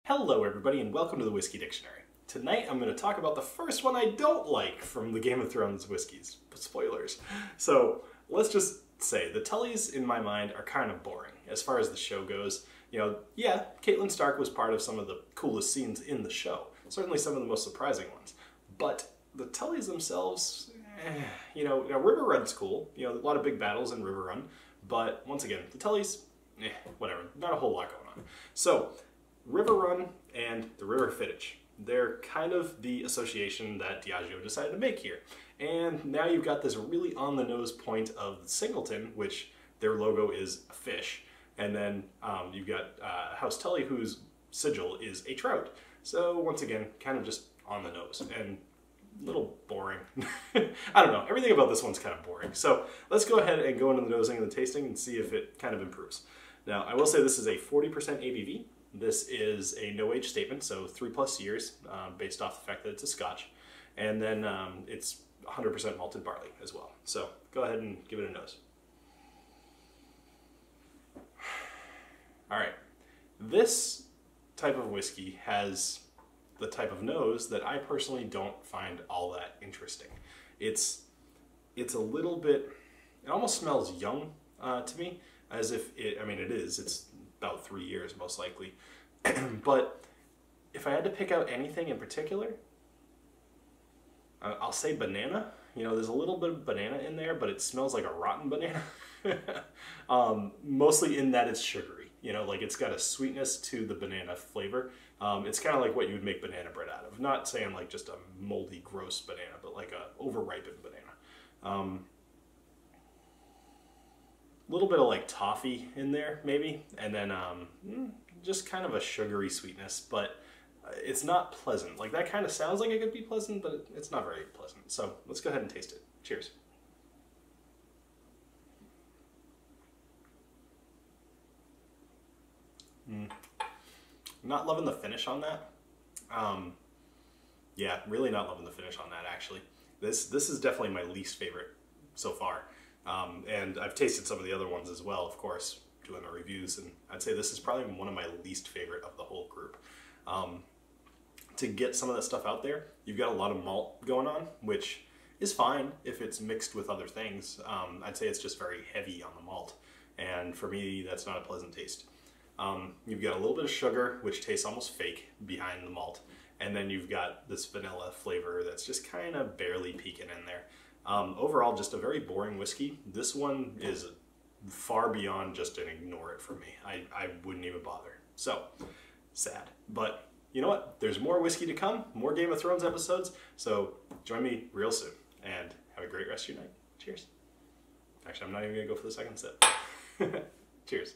Hello everybody and welcome to the Whiskey Dictionary. Tonight I'm going to talk about the first one I don't like from the Game of Thrones whiskeys. Spoilers. So let's just say the Tullys in my mind are kind of boring as far as the show goes. You know, yeah, Catelyn Stark was part of some of the coolest scenes in the show. Certainly some of the most surprising ones. But the Tullys themselves, you know, Riverrun's cool. You know, a lot of big battles in Riverrun. But once again, the Tullys, whatever. Not a whole lot going on. So, Riverrun and the River Fittich. They're kind of the association that Diageo decided to make here. And now you've got this really on-the-nose point of Singleton, which their logo is a fish. And then you've got Hoster Tully, whose sigil is a trout. So once again, kind of just on the nose and a little boring. I don't know, everything about this one's kind of boring. So let's go ahead and go into the nosing and the tasting and see if it kind of improves. Now, I will say this is a 40% ABV. This is a no-age statement, so 3+ years, based off the fact that it's a Scotch. And then it's 100% malted barley as well. So go ahead and give it a nose. All right, this type of whiskey has the type of nose that I personally don't find all that interesting. It's a little bit, it almost smells young to me, as if it, I mean it is, it's about 3 years most likely. But if I had to pick out anything in particular, I'll say banana. You know, there's a little bit of banana in there, but it smells like a rotten banana. Mostly in that it's sugary. You know, like it's got a sweetness to the banana flavor. It's kind of like what you would make banana bread out of. Not saying like just a moldy, gross banana, but like a over-ripened banana. Little bit of like toffee in there maybe, and then just kind of a sugary sweetness, but it's not pleasant. Like that kind of sounds like it could be pleasant, but it's not very pleasant. So let's go ahead and taste it. Cheers. Not loving the finish on that. Yeah, really not loving the finish on that actually. This is definitely my least favorite so far. And I've tasted some of the other ones as well, of course, doing the reviews, and I'd say this is probably one of my least favorite of the whole group. To get some of that stuff out there, you've got a lot of malt going on, which is fine if it's mixed with other things. I'd say it's just very heavy on the malt, and for me, that's not a pleasant taste. You've got a little bit of sugar, which tastes almost fake behind the malt, and then you've got this vanilla flavor that's just kind of barely peeking in there. Overall, just a very boring whiskey. This one is far beyond just an ignore it from me. I wouldn't even bother. So, sad. But you know what? There's more whiskey to come, more Game of Thrones episodes, so join me real soon. And have a great rest of your night. Cheers. Actually, I'm not even going to go for the second sip. Cheers.